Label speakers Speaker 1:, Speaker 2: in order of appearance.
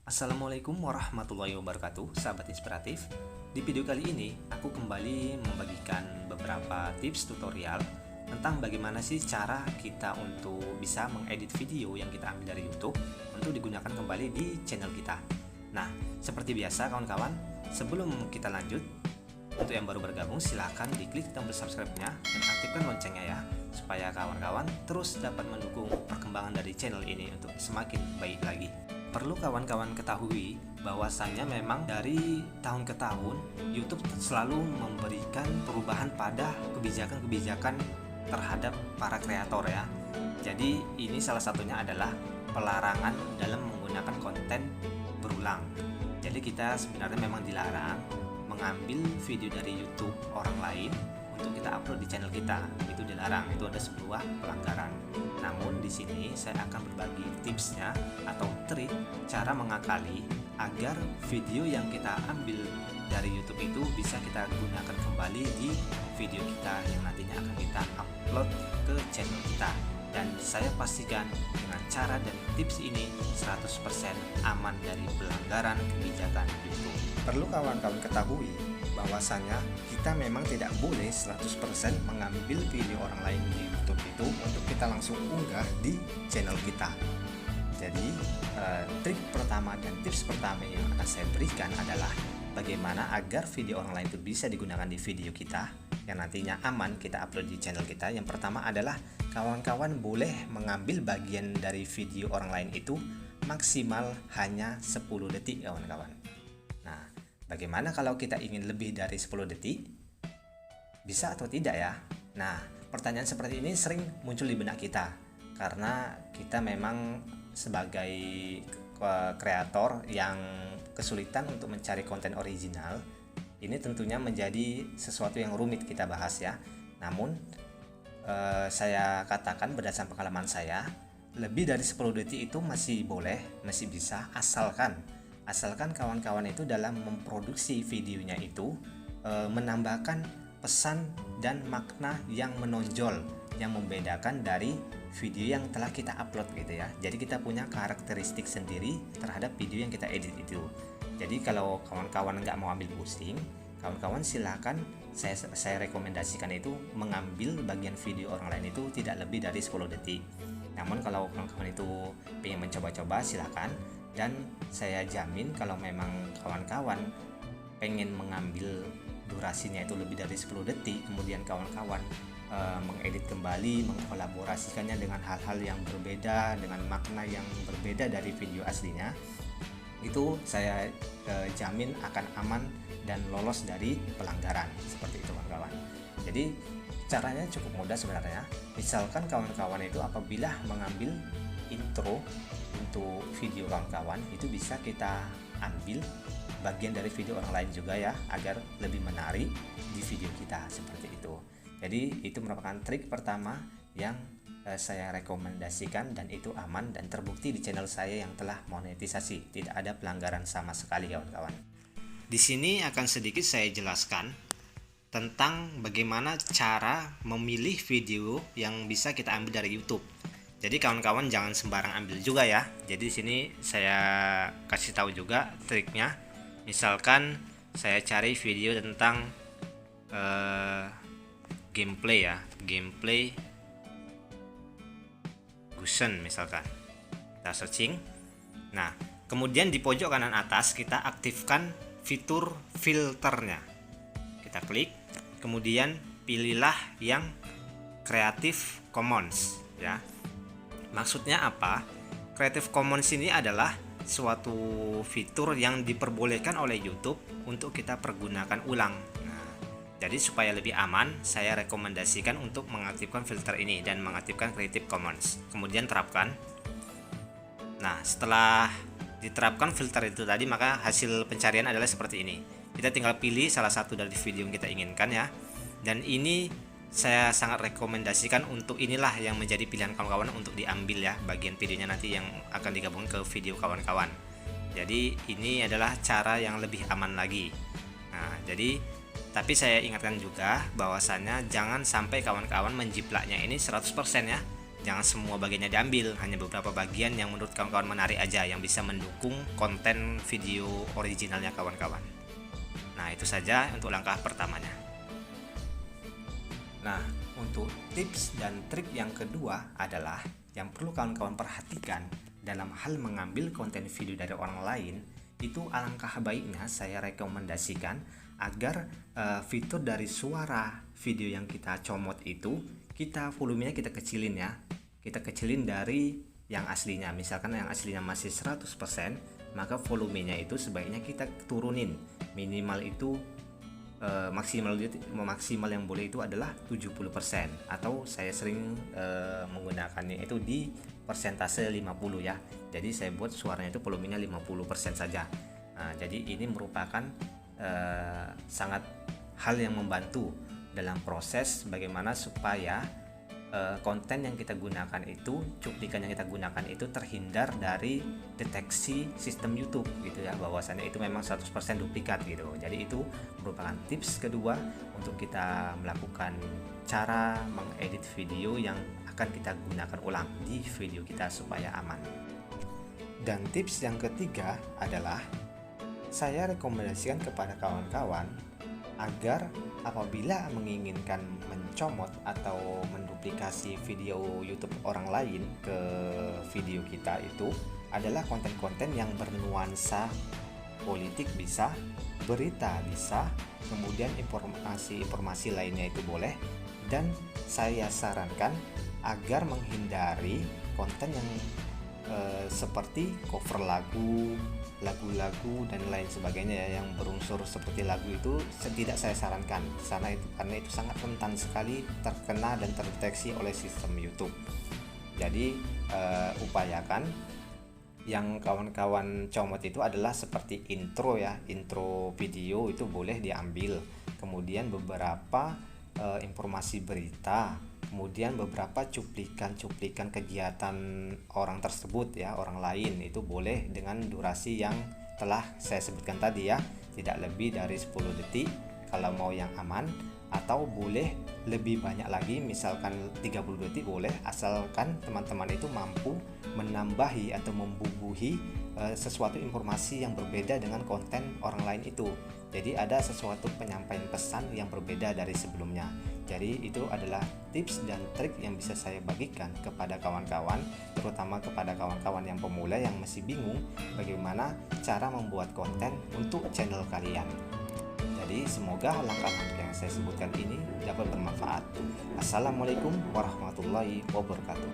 Speaker 1: Assalamualaikum warahmatullahi wabarakatuh, sahabat inspiratif. Di video kali ini, aku kembali membagikan beberapa tips tutorial tentang bagaimana sih cara kita untuk bisa mengedit video yang kita ambil dari YouTube untuk digunakan kembali di channel kita. Nah, seperti biasa kawan-kawan, sebelum kita lanjut, untuk yang baru bergabung silahkan diklik tombol subscribe-nya dan aktifkan loncengnya ya, supaya kawan-kawan terus dapat mendukung perkembangan dari channel ini untuk semakin baik lagi. Perlu kawan-kawan ketahui bahwasannya memang dari tahun ke tahun YouTube selalu memberikan perubahan pada kebijakan-kebijakan terhadap para kreator ya. Jadi ini salah satunya adalah pelarangan dalam menggunakan konten berulang. Jadi kita sebenarnya memang dilarang mengambil video dari YouTube orang lain untuk kita upload di channel kita. Itu dilarang, itu ada sebuah pelanggaran. Namun di sini saya akan berbagi tipsnya atau trik cara mengakali agar video yang kita ambil dari YouTube itu bisa kita gunakan kembali di video kita yang nantinya akan kita upload ke channel kita. Dan saya pastikan dengan cara dan tips ini 100% aman dari pelanggaran kebijakan YouTube. Perlu kawan-kawan ketahui bahwasannya kita memang tidak boleh 100% mengambil video orang lain di YouTube itu untuk kita langsung unggah di channel kita. Jadi trik pertama dan tips pertama yang akan saya berikan adalah bagaimana agar video orang lain itu bisa digunakan di video kita yang nantinya aman kita upload di channel kita. Yang pertama adalah kawan-kawan boleh mengambil bagian dari video orang lain itu maksimal hanya 10 detik kawan-kawan. Nah, bagaimana kalau kita ingin lebih dari 10 detik? Bisa atau tidak ya? Nah, pertanyaan seperti ini sering muncul di benak kita karena kita memang sebagai kreator yang kesulitan untuk mencari konten original. Ini tentunya menjadi sesuatu yang rumit kita bahas ya. Namun saya katakan berdasarkan pengalaman saya, lebih dari 10 detik itu masih boleh, masih bisa, asalkan kawan-kawan itu dalam memproduksi videonya itu menambahkan pesan dan makna yang menonjol, yang membedakan dari video yang telah kita upload gitu ya. Jadi kita punya karakteristik sendiri terhadap video yang kita edit itu. Jadi kalau kawan-kawan nggak mau ambil pusing, kawan-kawan silakan saya rekomendasikan itu mengambil bagian video orang lain itu tidak lebih dari 10 detik. Namun kalau kawan-kawan itu ingin mencoba-coba silakan, dan saya jamin kalau memang kawan-kawan pengen mengambil durasinya itu lebih dari 10 detik, kemudian kawan-kawan mengedit kembali, mengkolaborasikannya dengan hal-hal yang berbeda, dengan makna yang berbeda dari video aslinya, itu saya jamin akan aman dan lolos dari pelanggaran seperti itu kawan-kawan. Jadi caranya cukup mudah sebenarnya. Misalkan kawan-kawan itu apabila mengambil intro untuk video kawan-kawan, itu bisa kita ambil bagian dari video orang lain juga ya, agar lebih menarik di video kita seperti itu. Jadi itu merupakan trik pertama yang saya rekomendasikan, dan itu aman dan terbukti di channel saya yang telah monetisasi, tidak ada pelanggaran sama sekali kawan-kawan. Di sini akan sedikit saya jelaskan tentang bagaimana cara memilih video yang bisa kita ambil dari YouTube. Jadi kawan-kawan jangan sembarang ambil juga ya. Jadi di sini saya kasih tahu juga triknya. Misalkan saya cari video tentang gameplay ya, gameplay Gusen misalkan. Kita searching. Nah, kemudian di pojok kanan atas kita aktifkan fitur filternya. Kita klik, kemudian pilihlah yang Creative Commons ya. Maksudnya apa? Creative Commons ini adalah suatu fitur yang diperbolehkan oleh YouTube untuk kita pergunakan ulang. Jadi supaya lebih aman, saya rekomendasikan untuk mengaktifkan filter ini dan mengaktifkan Creative Commons. Kemudian terapkan. Nah, setelah diterapkan filter itu tadi, maka hasil pencarian adalah seperti ini. Kita tinggal pilih salah satu dari video yang kita inginkan ya. Dan ini saya sangat rekomendasikan untuk inilah yang menjadi pilihan kawan-kawan untuk diambil ya, bagian videonya nanti yang akan digabungkan ke video kawan-kawan. Jadi ini adalah cara yang lebih aman lagi. Nah, tapi saya ingatkan juga bahwasannya jangan sampai kawan-kawan menjiplaknya ini 100% ya. Jangan semua bagiannya diambil, hanya beberapa bagian yang menurut kawan-kawan menarik aja, yang bisa mendukung konten video originalnya kawan-kawan. Nah, itu saja untuk langkah pertamanya. Nah, untuk tips dan trik yang kedua adalah yang perlu kawan-kawan perhatikan dalam hal mengambil konten video dari orang lain. Itu alangkah baiknya saya rekomendasikan agar fitur dari suara video yang kita comot itu volumenya kita kecilin ya. Kita kecilin dari yang aslinya. Misalkan yang aslinya masih 100%, maka volumenya itu sebaiknya kita turunin. Minimal itu maksimal yang boleh itu adalah 70%, atau saya sering menggunakannya itu di persentase 50 ya. Jadi saya buat suaranya itu volumenya 50% saja. Nah, jadi ini merupakan sangat hal yang membantu dalam proses bagaimana supaya konten yang kita gunakan itu, cuplikan yang kita gunakan itu terhindar dari deteksi sistem YouTube gitu ya, bahwasannya itu memang 100% duplikat gitu. Jadi itu merupakan tips kedua untuk kita melakukan cara mengedit video yang akan kita gunakan ulang di video kita supaya aman. Dan tips yang ketiga adalah saya rekomendasikan kepada kawan-kawan agar apabila menginginkan mencomot atau menduplikasi video YouTube orang lain ke video kita, itu adalah konten-konten yang bernuansa politik bisa, berita bisa, kemudian informasi lainnya itu boleh. Dan saya sarankan agar menghindari konten yang seperti cover lagu, lagu-lagu dan lain sebagainya ya, yang berunsur seperti lagu itu tidak saya sarankan karena itu sangat rentan sekali terkena dan terdeteksi oleh sistem YouTube. Jadi upayakan yang kawan-kawan comot itu adalah seperti intro ya, intro video itu boleh diambil, kemudian beberapa informasi berita, kemudian beberapa cuplikan kegiatan orang tersebut ya, orang lain itu boleh dengan durasi yang telah saya sebutkan tadi ya, tidak lebih dari 10 detik kalau mau yang aman, atau boleh lebih banyak lagi, misalkan 30 detik boleh, asalkan teman-teman itu mampu menambahi atau membubuhi sesuatu informasi yang berbeda dengan konten orang lain itu. Jadi ada sesuatu penyampaian pesan yang berbeda dari sebelumnya. Jadi itu adalah tips dan trik yang bisa saya bagikan kepada kawan-kawan, terutama kepada kawan-kawan yang pemula yang masih bingung bagaimana cara membuat konten untuk channel kalian. Jadi semoga langkah-langkah yang saya sebutkan ini dapat bermanfaat. Assalamualaikum warahmatullahi wabarakatuh.